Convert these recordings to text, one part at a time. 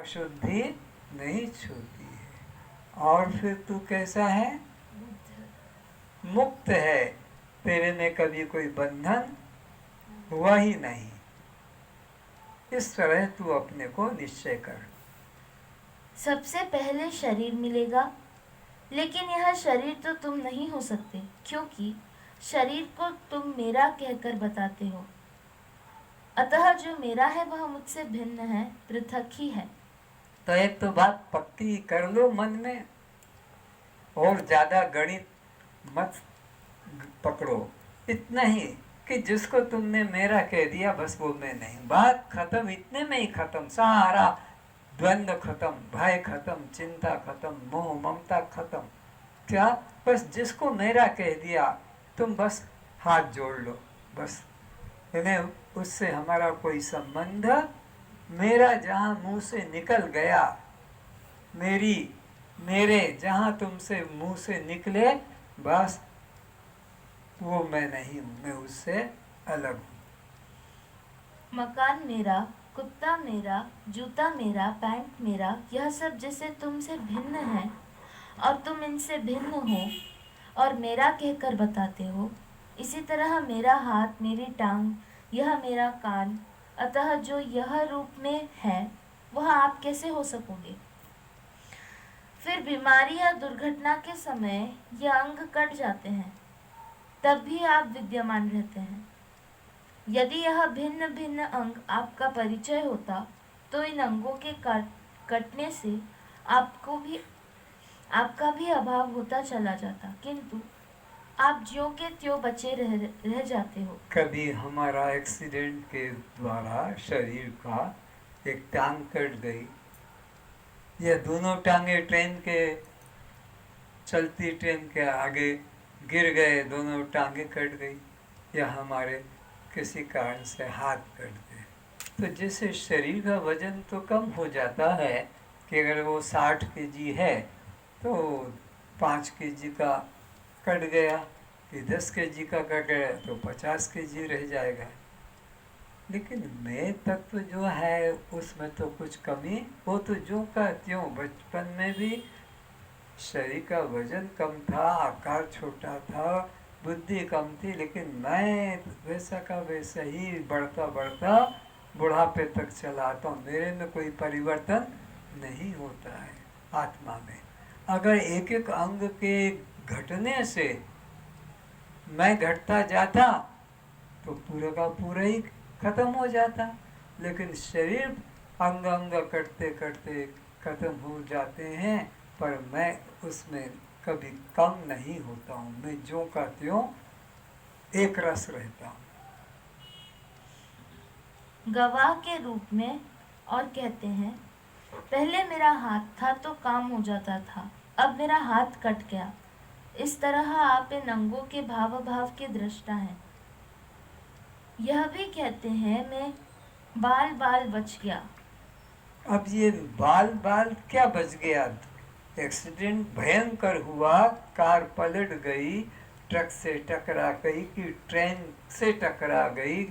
अशुद्धि नहीं छूती है। और फिर तू कैसा है? मुक्त है। तेरे में कभी कोई बंधन हुआ ही नहीं। इस तरह तू अपने को निश्चय कर। सबसे पहले शरीर मिलेगा, लेकिन यह शरीर तो तुम नहीं हो सकते, क्योंकि शरीर को तुम मेरा कहकर बताते हो। अतः जो मेरा है वह मुझसे भिन्न है, पृथक ही है। तो एक तो बात पक्की कर लो मन में, और ज्यादा गणित मत पकड़ो। इतना ही कि जिसको तुमने मेरा कह दिया बस वो मैं नहीं। बात खत्म, इतने में ही खत्म। सारा द्वंद्व खत्म, भय खत्म, चिंता खत्म, मोह ममता खत्म। क्या? बस जिसको मेरा कह दिया तुम बस हाथ जोड़ लो। बस इन्हें उससे हमारा कोई संबंध, मेरा जहां मुंह से निकल गया, मेरी मेरे जहां तुमसे मुंह से निकले, बस वो मैं नहीं हूं, मैं उससे अलग हूं। मकान मेरा, कुत्ता मेरा, जूता मेरा, पैंट मेरा, यह सब जैसे तुमसे भिन्न है और तुम इनसे भिन्न हो और मेरा कहकर बताते हो, इसी तरह मेरा हाथ, मेरी टांग, यह मेरा कान, अतः जो यह रूप में है वह आप कैसे हो सकोगे? फिर बीमारी या दुर्घटना के समय ये अंग कट जाते हैं, तब भी आप विद्यमान रहते हैं। यदि यह भिन्न भिन्न अंग आपका परिचय होता तो इन अंगों के कटने से आपका भी अभाव होता चला जाता, किंतु आप ज्यों के त्यों बचे रह जाते हो। कभी हमारा एक्सीडेंट के द्वारा शरीर का एक टांग कट गई, या दोनों टांगे ट्रेन के, चलती ट्रेन के आगे गिर गए, दोनों टांगे कट गई, या हमारे किसी कारण से हाथ कट गए, तो जैसे शरीर का वजन तो कम हो जाता है कि अगर वो 60 केजी है तो 5 केजी का कट गया, कि 10 केजी का कट गया तो 50 केजी रह जाएगा। लेकिन मैं तत्व जो है उसमें तो कुछ कमी, वो तो जो का त्यों। बचपन में भी शरीर का वजन कम था, आकार छोटा था, बुद्धि कम थी, लेकिन मैं वैसा का वैसा ही बढ़ता बढ़ता बुढ़ापे तक चला आता हूँ। मेरे में कोई परिवर्तन नहीं होता है आत्मा में। अगर एक एक अंग के घटने से मैं घटता जाता तो पूरा का पूरा ही खत्म हो जाता। लेकिन शरीर अंग अंग कटते कटते खत्म हो जाते हैं, पर मैं उसमें कभी कम नहीं होता हूँ। मैं ज्यों का त्यों एक रस रहता हूँ। गवाह के रूप में और कहते हैं, पहले मेरा हाथ था तो काम हो जाता था, अब मेरा हाथ कट गया। इस तरह आप इन अंगों के भाव भाव के दृष्टा हैं। यह भी कहते हैं, मैं बाल बाल बच गया। अब ये बाल बाल क्या बच गया? एक्सीडेंट भयंकर हुआ, कार पलट गई, ट्रक से टकरा गई कि ट्रेन से टकरा गई,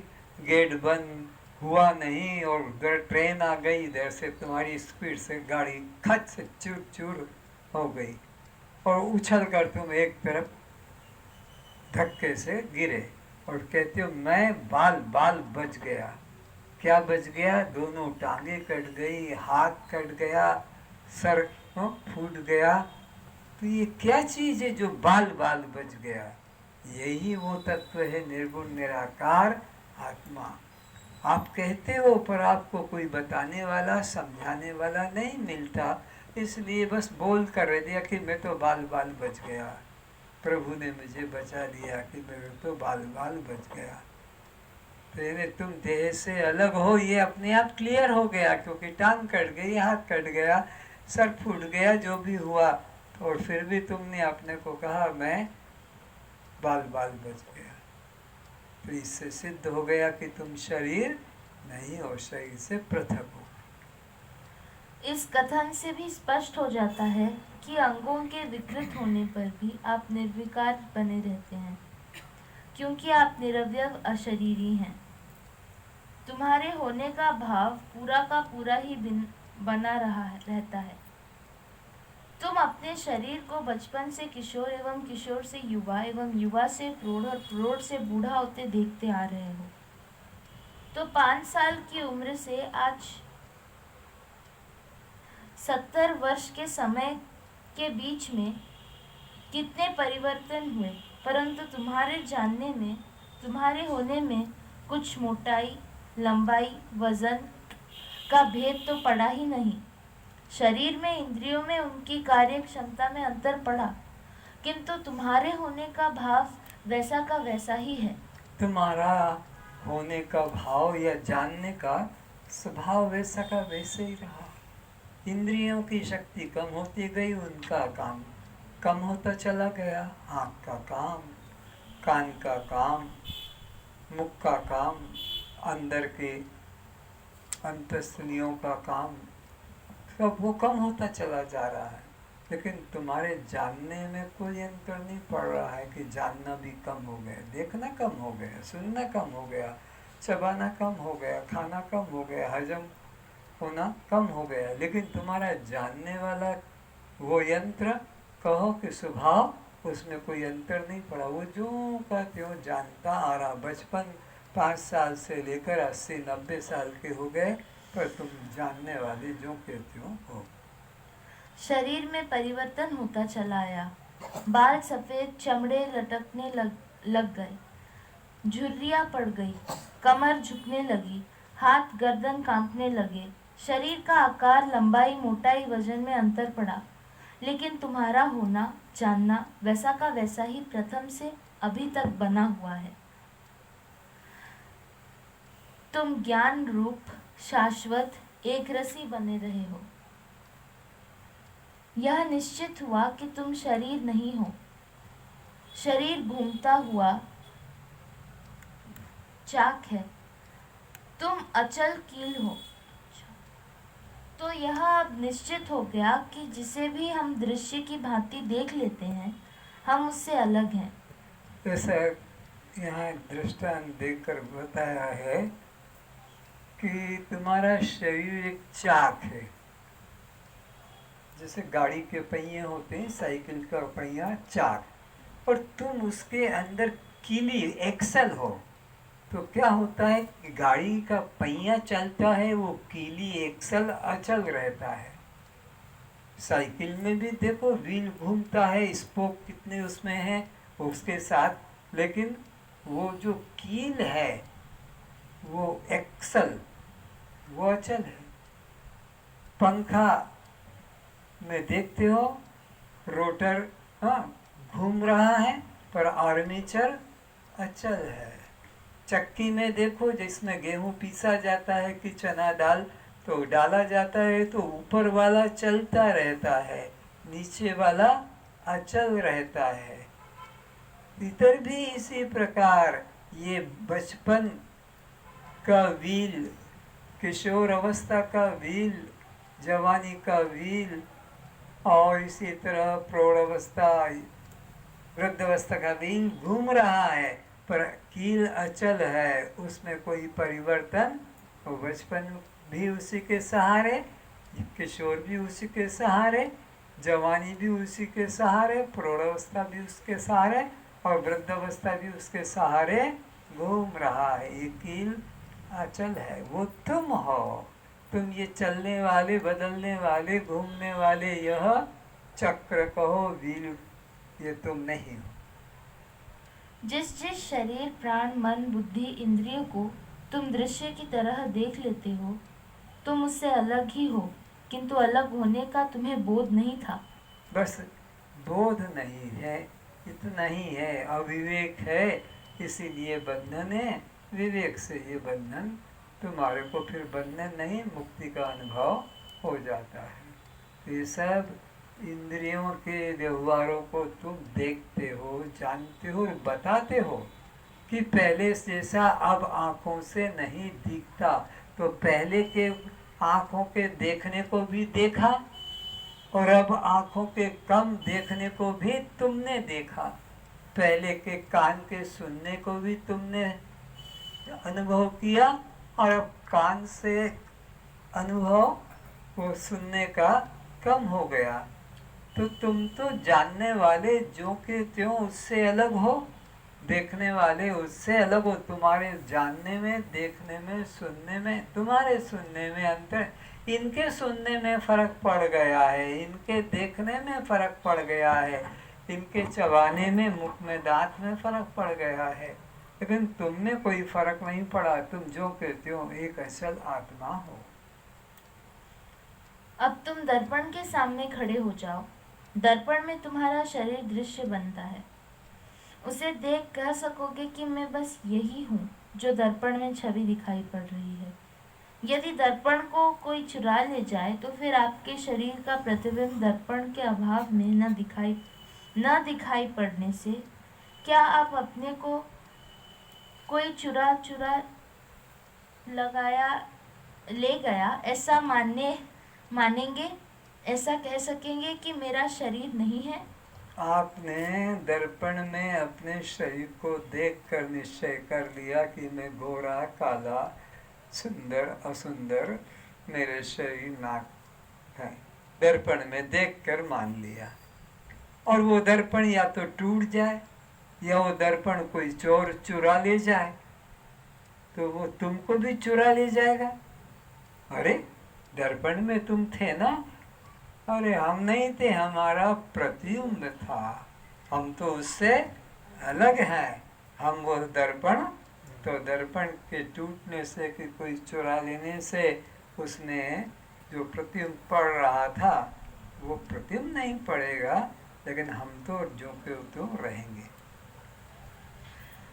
गेट बंद हुआ नहीं और उधर ट्रेन आ गई, इधर से तुम्हारी स्पीड से गाड़ी खच से चूर चूर हो गई और उछल कर तुम एक तरफ धक्के से गिरे और कहते हो मैं बाल बाल बच गया। क्या बच गया? दोनों टांगे कट गई, हाथ कट गया, सर फूट गया। तो ये क्या चीज है जो बाल बाल बच गया? यही वो तत्व है निर्गुण निराकार आत्मा। आप कहते हो पर आपको कोई बताने वाला, समझाने वाला नहीं मिलता, इसलिए बस बोल कर रह दिया कि मैं तो बाल बाल बच गया, प्रभु ने मुझे बचा दिया कि मैं तो बाल बाल बच गया। तो तुम देह से अलग हो ये अपने आप क्लियर हो गया, क्योंकि टांग कट गई, हाथ कट गया, सर फूट गया, जो भी हुआ, और फिर भी तुमने अपने को कहा मैं बाल बाल बच गया। तो इससे सिद्ध हो गया कि तुम शरीर नहीं हो, शरीर से पृथक हो। इस कथन से भी स्पष्ट हो जाता है कि अंगों के विकृत होने पर भी आप निर्विकार बने रहते हैं, क्योंकि आप निरवयव अशरीरी हैं। तुम्हारे होने का भाव पूरा का पूरा ही बना रहता है। तुम अपने शरीर को बचपन से किशोर एवं किशोर से युवा एवं युवा से प्रौढ़ और प्रौढ़ से बूढ़ा होते देखते आ रहे हो। तो 5 साल की उम्र से आज 70 वर्ष के समय के बीच में कितने परिवर्तन हुए, परंतु तुम्हारे जानने में, तुम्हारे होने में कुछ मोटाई, लंबाई, वजन का भेद तो पड़ा ही नहीं। शरीर में, इंद्रियों में, उनकी कार्य क्षमता में अंतर पड़ा, किंतु तुम्हारे होने का भाव वैसा का वैसा ही है। तुम्हारा होने का भाव या जानने का स्वभाव वैसा का वैसे ही रहा। इंद्रियों की शक्ति कम होती गई, उनका काम कम होता चला गया। आँख का काम, कान का काम, मुख का काम, अंदर के अंतस्थलियों का काम, सब वो कम होता चला जा रहा है। लेकिन तुम्हारे जानने में कोई अंतर नहीं पड़ रहा है कि जानना भी कम हो गया, देखना कम हो गया, सुनना कम हो गया, चबाना कम हो गया, खाना कम हो गया, हजम होना कम हो गया। लेकिन तुम्हारा जानने वाला वो यंत्र, कहो कि स्वभाव, उसमें कोई अंतर नहीं पड़ा। वो जो कहते हो जानता आ रहा। बचपन 5 साल से लेकर 80-90 साल के हो गए, पर तुम जानने वाले जो कहते हो। शरीर में परिवर्तन होता चला आया। बाल सफेद, चमड़े लटकने लग गए, झुर्रियाँ पड़ गई, कमर झुकने लगी, हाथ गर्दन कांपने लगे। शरीर का आकार, लंबाई, मोटाई, वजन में अंतर पड़ा, लेकिन तुम्हारा होना, जानना वैसा का वैसा ही प्रथम से अभी तक बना हुआ है। तुम ज्ञान रूप शाश्वत एक रसी बने रहे हो। यह निश्चित हुआ कि तुम शरीर नहीं हो। शरीर घूमता हुआ चाक है, तुम अचल कील हो। तो यह अब निश्चित हो गया कि जिसे भी हम दृश्य की भांति देख लेते हैं, हम उससे अलग हैं। ऐसा यहाँ दृष्टांत देकर बताया है कि तुम्हारा शरीर एक चाक है। जैसे गाड़ी के पहिए होते हैं, साइकिल का पहिया चाक, और तुम उसके अंदर कीली एक्सल हो। तो क्या होता है कि गाड़ी का पहिया चलता है, वो कीली एक्सल अचल रहता है। साइकिल में भी देखो व्हील घूमता है, स्पोक कितने उसमें है उसके साथ, लेकिन वो जो कील है वो एक्सल, वो अचल है। पंखा में देखते हो रोटर घूम रहा है, पर आर्मेचर अचल है। चक्की में देखो, जिसमें गेहूं पीसा जाता है कि चना दाल तो डाला जाता है, तो ऊपर वाला चलता रहता है, नीचे वाला अचल रहता है। इधर भी इसी प्रकार ये बचपन का व्हील, किशोर अवस्था का व्हील, जवानी का व्हील, और इसी तरह प्रौढ़ अवस्था, वृद्ध अवस्था का व्हील घूम रहा है, पर कील अचल है, उसमें कोई परिवर्तन। और बचपन भी उसी के सहारे, किशोर भी उसी के सहारे, जवानी भी उसी के सहारे, प्रौढ़ावस्था भी उसके सहारे, और वृद्धावस्था भी उसके सहारे घूम रहा है। ये कील अचल है, वो तुम हो। तुम ये चलने वाले, बदलने वाले, घूमने वाले, यह चक्र कहो, व्हील, ये तुम नहीं हो। जिस जिस शरीर, प्राण, मन, बुद्धि, इंद्रियों को तुम दृश्य की तरह देख लेते हो, तुम उससे अलग ही हो, किंतु अलग होने का तुम्हें बोध नहीं था। बस बोध नहीं है, इतना ही है। अविवेक है, इसीलिए बंधन है। विवेक से ये बंधन तुम्हारे को फिर बंधन नहीं, मुक्ति का अनुभव हो जाता है। ये सब इंद्रियों के व्यवहारों को तुम देखते हो, जानते हो और बताते हो कि पहले जैसा अब आँखों से नहीं दिखता। तो पहले के आँखों के देखने को भी देखा, और अब आँखों के कम देखने को भी तुमने देखा। पहले के कान के सुनने को भी तुमने अनुभव किया, और अब कान से अनुभव वो सुनने का कम हो गया। तो तुम तो जानने वाले जो के त्यों उससे अलग हो, देखने वाले उससे अलग हो। तुम्हारे जानने में, देखने में, सुनने में, तुम्हारे सुनने में अंतर, इनके सुनने में फर्क पड़ गया है, इनके देखने में फर्क पड़ गया है, इनके चबाने में, मुख में, दांत में फर्क पड़ गया है, लेकिन तुम में कोई फर्क नहीं पड़ा। तुम जो कहते हो एक असल आत्मा हो। अब तुम दर्पण के सामने खड़े हो जाओ। दर्पण में तुम्हारा शरीर दृश्य बनता है। उसे देख कह सकोगे कि मैं बस यही हूँ जो दर्पण में छवि दिखाई पड़ रही है। यदि दर्पण को कोई चुरा ले जाए तो फिर आपके शरीर का प्रतिबिंब दर्पण के अभाव में न दिखाई पड़ने से क्या आप अपने को कोई चुरा लगाया ले गया ऐसा मानेंगे? ऐसा कह सकेंगे कि मेरा शरीर नहीं है? आपने दर्पण में अपने शरीर को देखकर निश्चय कर लिया कि मैं गोरा, काला, सुंदर, असुंदर, मेरे शरीर नाक है। दर्पण में देखकर मान लिया। और वो दर्पण या तो टूट जाए या वो दर्पण कोई चोर चुरा ले जाए, तो वो तुमको भी चुरा ले जाएगा। अरे दर्पण में तुम थे ना? अरे हम नहीं थे, हमारा प्रतिबिंब था, हम तो उससे अलग हैं। हम वो दर्पण, तो दर्पण के टूटने से कि कोई चुरा लेने से उसने जो प्रतिबिंब पड़ रहा था वो प्रतिबिंब नहीं पड़ेगा, लेकिन हम तो जो के तो रहेंगे।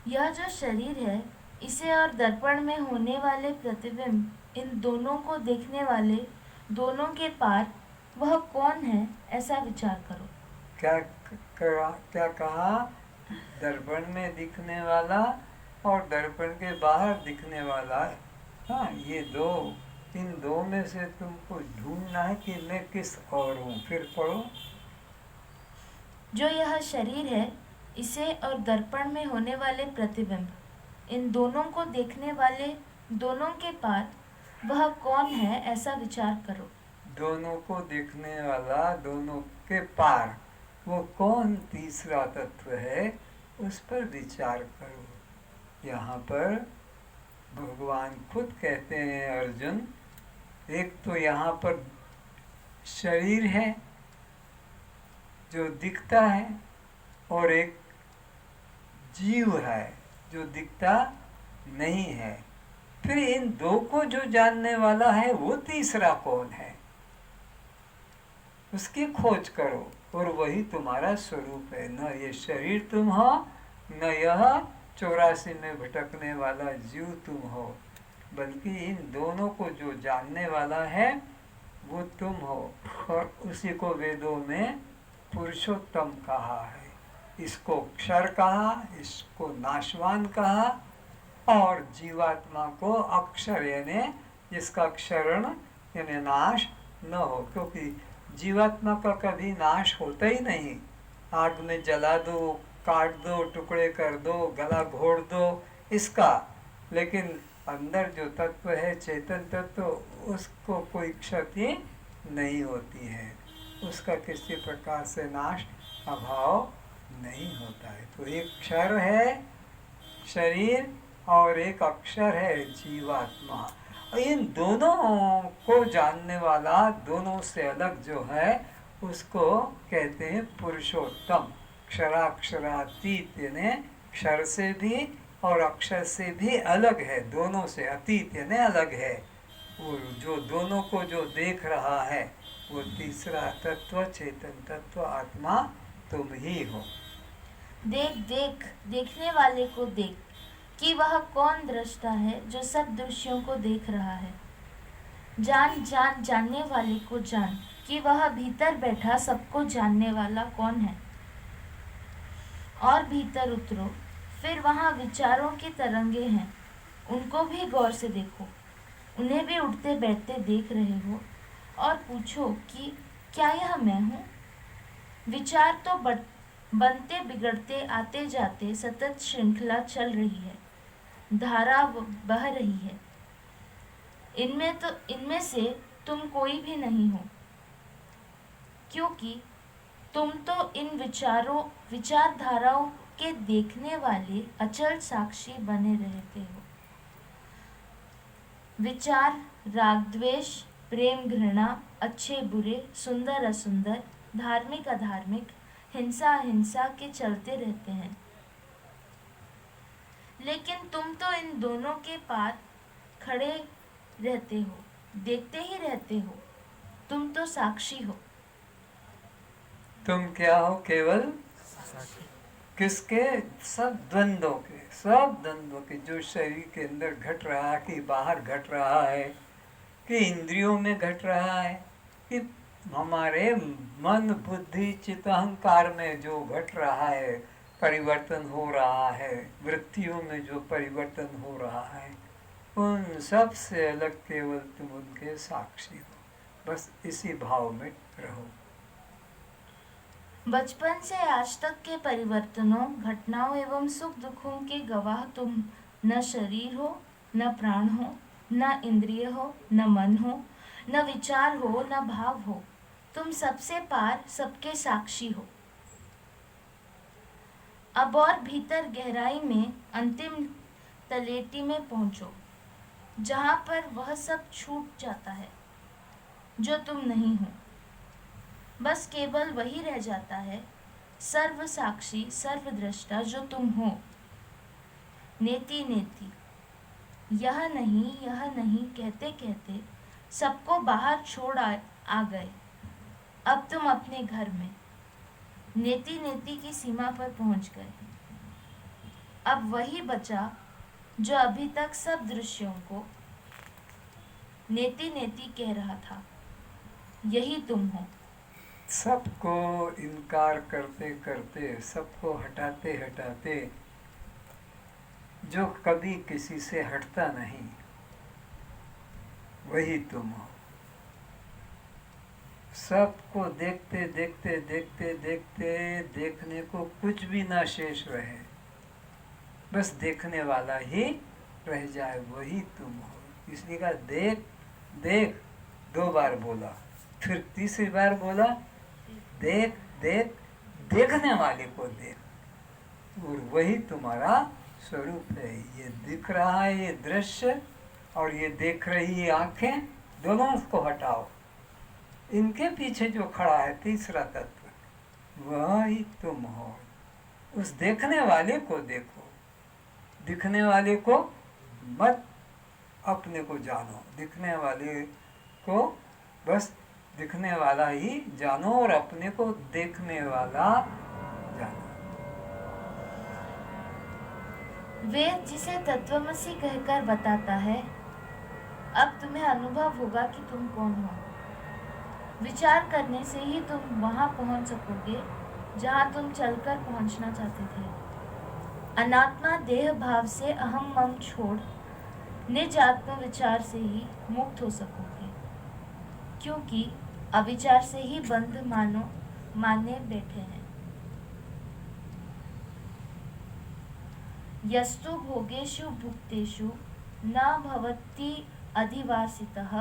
यह जो शरीर है, इसे और दर्पण में होने वाले प्रतिबिंब, इन दोनों को देखने वाले, दोनों के पार वह कौन है, ऐसा विचार करो। क्या कहा? दर्पण में दिखने वाला और दर्पण के बाहर दिखने वाला। हाँ, ये दो, इन दो में से तुमको ढूंढना है कि मैं किस और हूँ। फिर पढ़ो। जो यह शरीर है, इसे और दर्पण में होने वाले प्रतिबिंब, इन दोनों को देखने वाले, दोनों के पार वह कौन है, ऐसा विचार करो। दोनों को देखने वाला, दोनों के पार वो कौन तीसरा तत्व है, उस पर विचार करो। यहाँ पर भगवान खुद कहते हैं, अर्जुन, एक तो यहाँ पर शरीर है जो दिखता है, और एक जीव है जो दिखता नहीं है। फिर इन दो को जो जानने वाला है वो तीसरा कौन है, उसकी खोज करो, और वही तुम्हारा स्वरूप है। न ये शरीर तुम हो, न यह 84 में भटकने वाला जीव तुम हो, बल्कि इन दोनों को जो जानने वाला है वो तुम हो। और उसी को वेदों में पुरुषोत्तम कहा है। इसको क्षर कहा, इसको नाशवान कहा, और जीवात्मा को अक्षर यानी जिसका क्षरण यानी नाश न हो, क्योंकि जीवात्मा का कभी नाश होता ही नहीं। आग में जला दो, काट दो, टुकड़े कर दो, गला घोड़ दो इसका, लेकिन अंदर जो तत्व है, चेतन तत्व, उसको कोई क्षति नहीं होती है, उसका किसी प्रकार से नाश, अभाव नहीं होता है। तो एक क्षर है शरीर और एक अक्षर है जीवात्मा। इन दोनों को जानने वाला, दोनों से अलग जो है, उसको कहते हैं पुरुषोत्तम। क्षराक्षरातीत यानी क्षर से भी और अक्षर से भी अलग है, दोनों से अतीत यानी अलग है। वो जो दोनों को जो देख रहा है वो तीसरा तत्व, चेतन तत्व, आत्मा तुम ही हो। देखने वाले को देख कि वह कौन दृष्टा है जो सब दृश्यों को देख रहा है। जानने वाले को जान कि वह भीतर बैठा सबको जानने वाला कौन है। और भीतर उतरो, फिर वहाँ विचारों की तरंगे हैं, उनको भी गौर से देखो, उन्हें भी उठते बैठते देख रहे हो, और पूछो कि क्या यह मैं हूँ? विचार तो बनते बिगड़ते आते जाते सतत श्रृंखला चल रही है, धारा बह रही है। इनमें से तुम कोई भी नहीं हो, क्योंकि तुम तो इन विचारधाराओं के देखने वाले अचल साक्षी बने रहते हो। विचार, राग द्वेष, प्रेम घृणा, अच्छे बुरे, सुंदर असुंदर, धार्मिक अधार्मिक, हिंसा अहिंसा के चलते रहते हैं। लेकिन तुम तो इन दोनों के पार खड़े रहते हो, देखते ही रहते हो। तुम तो साक्षी हो। तुम क्या हो? केवल किसके? सब द्वंद्वों के, सब द्वंद्वों के, जो शरीर के अंदर घट रहा है, कि बाहर घट रहा है, कि इंद्रियों में घट रहा है, कि हमारे मन बुद्धि चित्त अहंकार में जो घट रहा है, परिवर्तन हो रहा है, वृत्तियों में जो परिवर्तन हो रहा है, उन सब से अलग केवल तुम उनके साक्षी हो। बस इसी भाव में रहो। बचपन से आज तक के परिवर्तनों, घटनाओं एवं सुख दुखों के गवाह तुम न शरीर हो, न प्राण हो, न इंद्रिय हो, न मन हो, न विचार हो, न भाव हो। तुम सबसे पार, सबके साक्षी हो। अब और भीतर गहराई में अंतिम तलेटी में पहुंचो, जहां पर वह सब छूट जाता है जो तुम नहीं हो। बस केवल वही रह जाता है, सर्व साक्षी सर्वद्रष्टा जो तुम हो। नेति नेति, यह नहीं कहते कहते सबको बाहर छोड़ आ गए। अब तुम अपने घर में नेति नेति की सीमा पर पहुंच गए। अब वही बचा जो अभी तक सब दृश्यों को नेति नेति कह रहा था। यही तुम हो। सबको इनकार करते करते, सबको हटाते हटाते, जो कभी किसी से हटता नहीं, वही तुम हो। सबको देखते देखते देखते देखते देखने को कुछ भी ना शेष रहे, बस देखने वाला ही रह जाए, वही तुम हो। इसलिए कहा देख देख, 2 बार बोला, फिर तीसरी बार बोला देख देख, देखने वाले को देख, और वही तुम्हारा स्वरूप है। ये दिख रहा है ये दृश्य, और ये देख रही आंखें, दोनों को हटाओ। इनके पीछे जो खड़ा है तीसरा तत्व, वह ही तुम हो। उस देखने वाले को देखो, दिखने वाले को मत अपने को जानो, दिखने वाले को बस दिखने वाला ही जानो, और अपने को देखने वाला जानो। वेद जिसे तत्वमसि कहकर बताता है, अब तुम्हें अनुभव होगा कि तुम कौन हो। विचार करने से ही तुम वहां पहुंच सकोगे जहां तुम चलकर पहुंचना चाहते थे। अनात्मा देह भाव से अहम मम छोड़ निज आत्म विचार से ही मुक्त हो सकोगे, क्योंकि अविचार से ही बंध माने बैठे हैं। यस्तु भोगेषु भुक्तेषु न भवति अधिवासितः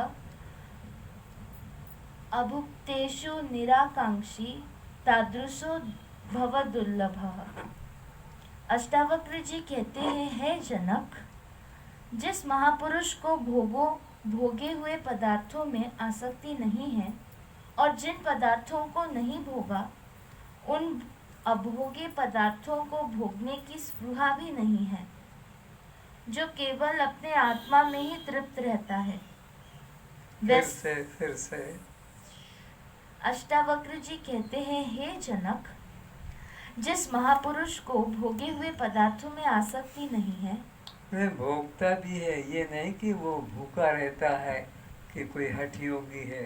अभुक्तेषु निराकांक्षी तादृशो भवदुर्लभः। अष्टावक्र जी कहते हैं, हे जनक, जिस महापुरुष को भोगे हुए पदार्थों में आसक्ति नहीं है और जिन पदार्थों को नहीं भोगा, उन अभोगे पदार्थों को भोगने की स्पृहा भी नहीं है, जो केवल अपने आत्मा में ही तृप्त रहता है। फिर से अष्टावक्र जी कहते हैं, हे जनक, जिस महापुरुष को भोगे हुए पदार्थों में आसक्ति नहीं है, वे भोगता भी है। ये नहीं कि वो भूखा रहता है, कि कोई हठ योगी है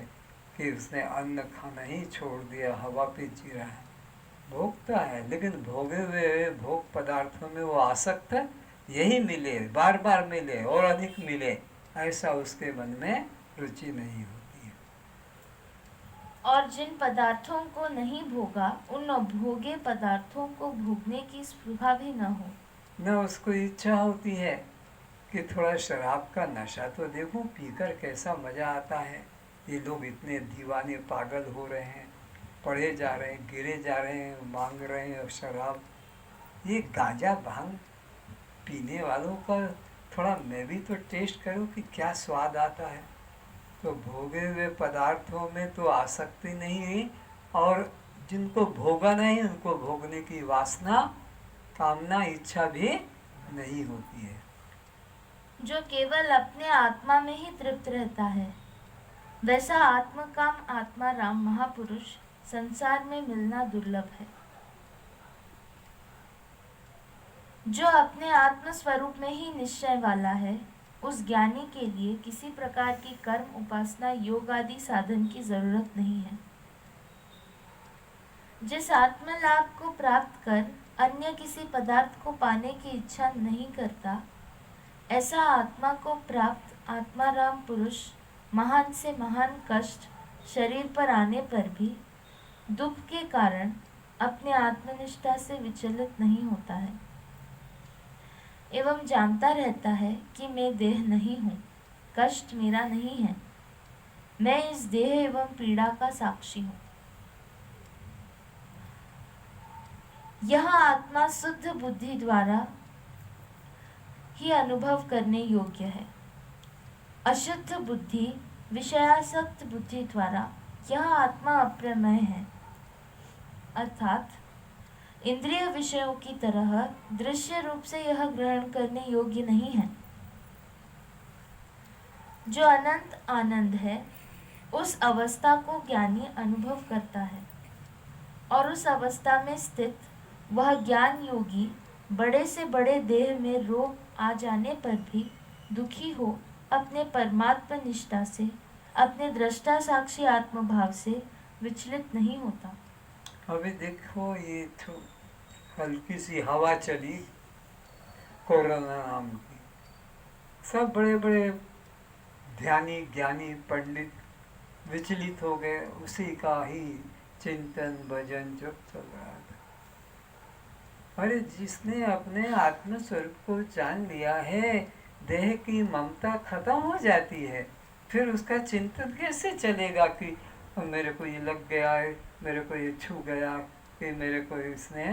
कि उसने अन्न खाना ही छोड़ दिया, हवा पे जी रहा है। भोगता है, लेकिन भोगे हुए भोग पदार्थों में वो आसक्त है, यही मिले, बार बार मिले और अधिक मिले, ऐसा उसके मन में रुचि नहीं होती है। और जिन पदार्थों को नहीं भोगा, उन अभोगे पदार्थों को भोगने की स्पृहा भी न हो। न उसको इच्छा होती है कि थोड़ा शराब का नशा तो देखूं, पीकर कैसा मजा आता है, ये लोग इतने दीवाने पागल हो रहे हैं, पढ़े जा रहे हैं, गिरे जा रहे हैं, मांग रहे हैं शराब। ये गांजा भांग पीने वालों का थोड़ा मैं भी तो टेस्ट करूं कि क्या स्वाद आता है। तो भोगे हुए पदार्थों में तो आसक्ति नहीं है, और जिनको भोगा नहीं उनको भोगने की वासना, कामना, इच्छा भी नहीं होती है। जो केवल अपने आत्मा में ही तृप्त रहता है, वैसा आत्मकाम आत्मा राम महापुरुष संसार में मिलना दुर्लभ है। जो अपने आत्म स्वरूप में ही निश्चय वाला है, उस ज्ञानी के लिए किसी प्रकार की कर्म, उपासना, योग आदि साधन की जरूरत नहीं है। जिस आत्मलाभ को प्राप्त कर अन्य किसी पदार्थ को पाने की इच्छा नहीं करता, ऐसा आत्मा को प्राप्त आत्माराम पुरुष महान से महान कष्ट शरीर पर आने पर भी दुख के कारण अपने आत्मनिष्ठा से विचलित नहीं होता है, एवं जानता रहता है कि मैं देह नहीं हूँ, कष्ट मेरा नहीं है, मैं इस देह एवं पीड़ा का साक्षी हूँ। यह आत्मा शुद्ध बुद्धि द्वारा ही अनुभव करने योग्य है। अशुद्ध बुद्धि, विषयासक्त बुद्धि द्वारा यह आत्मा अप्रमेय है, अर्थात इंद्रिय विषयों की तरह दृश्य रूप से यह ग्रहण करने योग्य नहीं है। जो अनंत आनंद है, उस अवस्था को ज्ञानी अनुभव करता है, और उस अवस्था में स्थित वह ज्ञान योगी बड़े से बड़े देह में रोग आ जाने पर भी दुखी हो अपने परमात्मा निष्ठा से, अपने दृष्टा साक्षी आत्मभाव से विचलित नहीं होता। अभी देखो, ये तो हल्की सी हवा चली कोरोना नाम की, सब बड़े बड़े ध्यानी ज्ञानी पंडित विचलित हो गए, उसी का ही चिंतन भजन जप चल रहा था। अरे जिसने अपने आत्म स्वरूप को जान लिया है, देह की ममता खत्म हो जाती है, फिर उसका चिंतन कैसे चलेगा कि मेरे को ये लग गया है, मेरे को ये छू गया, कि मेरे को इसने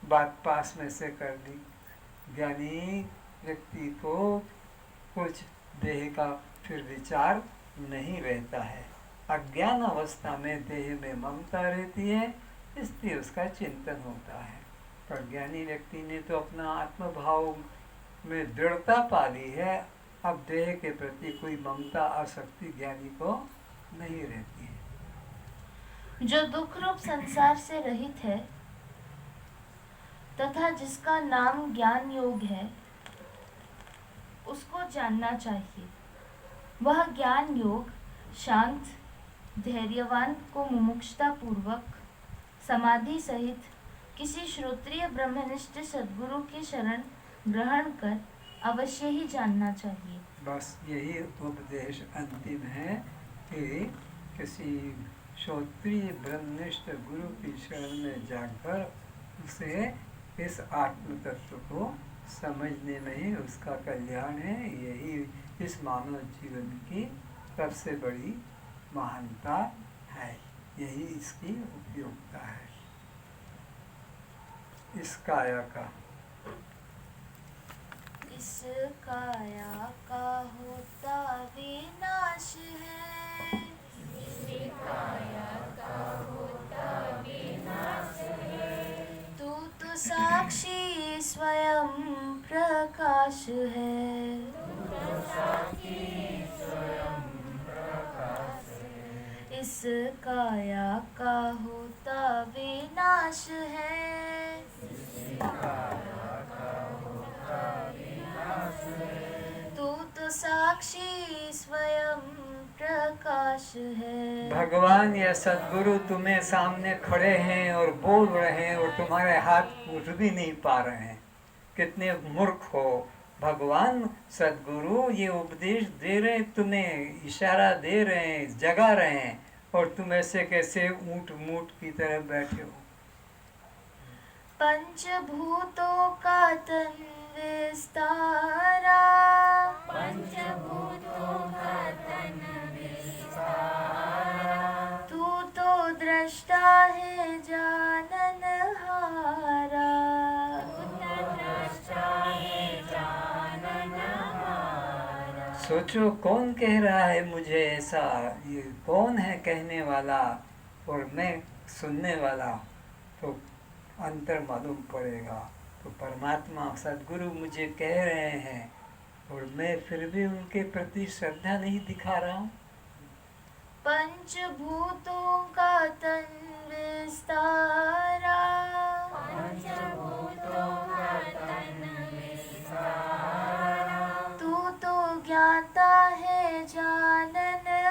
बात पास में से कर दी। ज्ञानी व्यक्ति को कुछ देह का फिर विचार नहीं रहता है। अज्ञान अवस्था में देह में ममता रहती है, इसलिए उसका चिंतन होता है। पर ज्ञानी व्यक्ति ने तो अपना आत्मभाव में दृढ़ता पा ली है, अब देह के प्रति कोई ममता आसक्ति ज्ञानी को नहीं रहती है। जो दुख रूप संसार से रहित है तथा जिसका नाम ज्ञान योग है, उसको जानना चाहिए। वह ज्ञान योग शांत, धैर्यवान को मुमुक्षुता पूर्वक समाधि सहित किसी श्रोत्रिय ब्रह्मनिष्ठ सद्गुरु की शरण ग्रहण कर अवश्य ही जानना चाहिए। बस यही उपदेश अंतिम है कि किसी श्रोत्रिय ब्रह्मनिष्ठ गुरु की शरण में जाकर उसे इस आत्म तत्व को समझने में ही उसका कल्याण है। यही इस मानव जीवन की सबसे बड़ी महानता है, यही इसकी उपयोगिता है। इस काया का होता विनाश है, तू तो साक्षी स्वयं प्रकाश है। इस काया का होता विनाश है, तू तो साक्षी स्वयं प्रकाश है। भगवान या सद्गुरु तुम्हें सामने खड़े हैं और बोल रहे हैं और तुम्हारे हाथ उठ भी नहीं पा रहे हैं, कितने मूर्ख हो। भगवान सद्गुरु ये उपदेश दे रहे हैं, तुम्हें इशारा दे रहे हैं, जगा रहे हैं, और तुम ऐसे कैसे ऊंट मूट की तरह बैठे हो। पंचभूतों का तन विस्तारा, पंचभूतों का तन विस्तारा, सोचो कौन कह रहा है मुझे ऐसा, ये कौन है कहने वाला और मैं सुनने वाला, तो अंतर मालूम पड़ेगा। तो परमात्मा सदगुरु मुझे कह रहे हैं और मैं फिर भी उनके प्रति श्रद्धा नहीं दिखा रहा हूँ। पंचभूतों का तन विस्तारा, तू तो ज्ञाता है जाननहारा,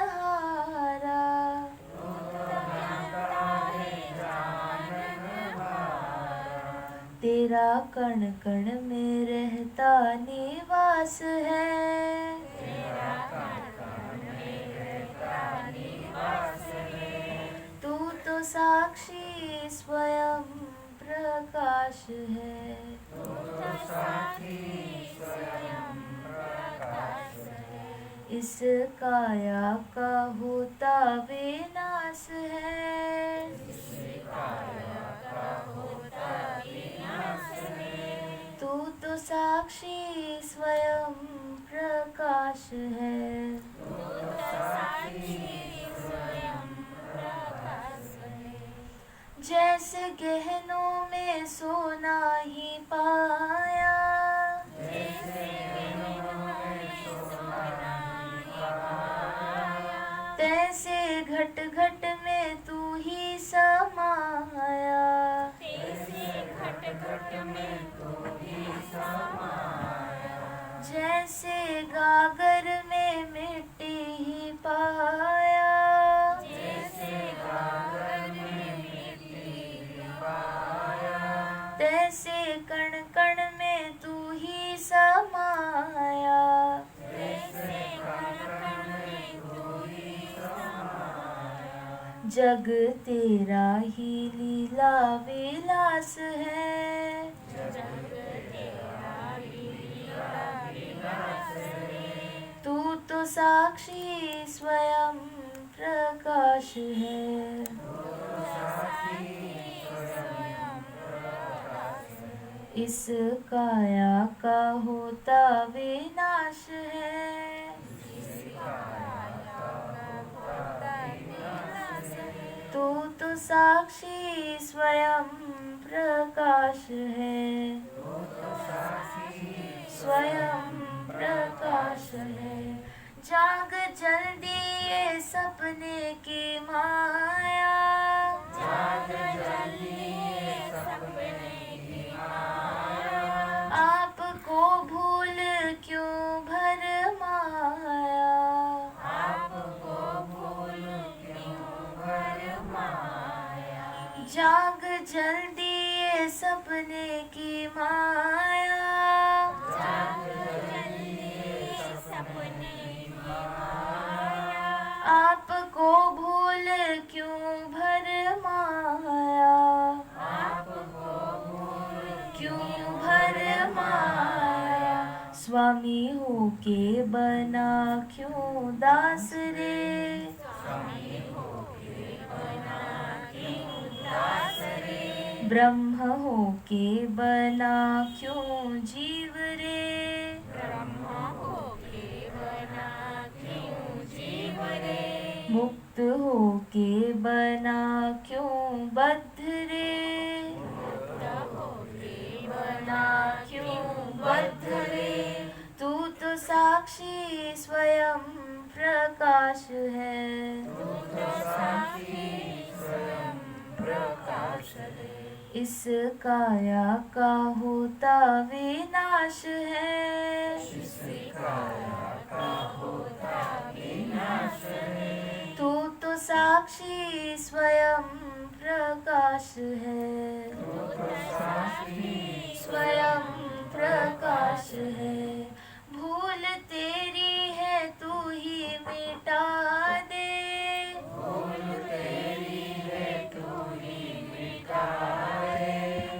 तेरा कण कण में रहता निवास है, तू तो साक्षी स्वयं प्रकाश है, इस काया का होता विनाश है, तू तो साक्षी स्वयं प्रकाश है, जैसे गहनों में सोना ही पाया, तैसे घट घट में तू ही समाया, जैसे गागर में मिट्टी ही पाया, तैसे कण कण में तू ही समाया, जग तेरा ही लीला विलास है, तू तो साक्षी स्वयं प्रकाश है, इस काया का होता विनाश है, तू तो साक्षी स्वयं प्रकाश है, स्वयं प्रकाश है, जाग जल्दी ये सपने की माया, आपको भूल क्यों भरमाया, जाग जल्दी ये सपने की माया, आपको भूल क्यों भरमाया, क्यों भरमाया, स्वामी होके बना क्यों दास रे, ब्रह्म होके बना क्यों जीव रे, मुक्त होके बना क्यों बद्ध रे, बना क्यों बद्ध रे, तू तो साक्षी स्वयं प्रकाश है, इस काया का होता विनाश है, तू तो साक्षी स्वयं प्रकाश है, स्वयं प्रकाश है, भूल तेरी है तू ही मिटा दे,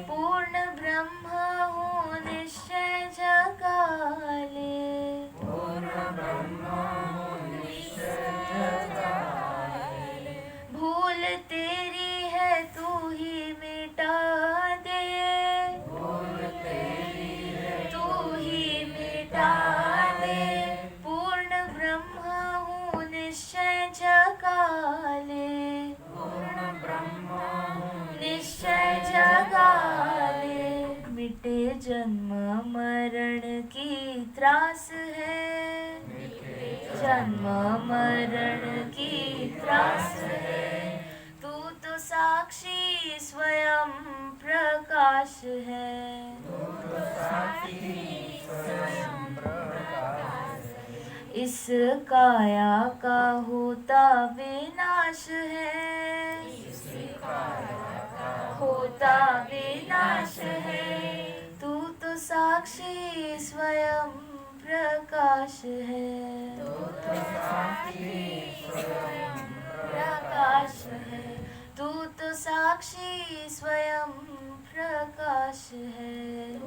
पूर्ण ब्रह्म हूँ निश्चय जगा ले, भूल तेरी है तू ही मिटा दे, जन्म मरण की त्रास है। तू तो साक्षी स्वयं प्रकाश है। इस काया का होता विनाश है। होता विनाश है। तू तो साक्षी स्वयं प्रकाश है। प्रकाश है। तू तो साक्षी स्वयं प्रकाश है।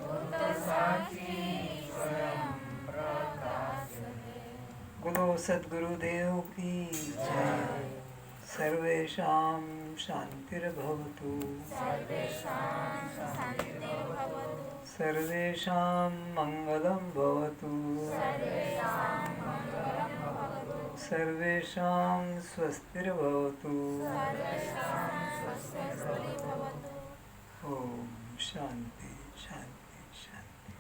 बोलो सद्गुरुदेव की जय। सर्वेषां शान्तिर्भवतु। सर्वेषां मङ्गलं भवतु। सर्वेषां स्वस्तिर्भवतु। ओम शांति शांति शांति।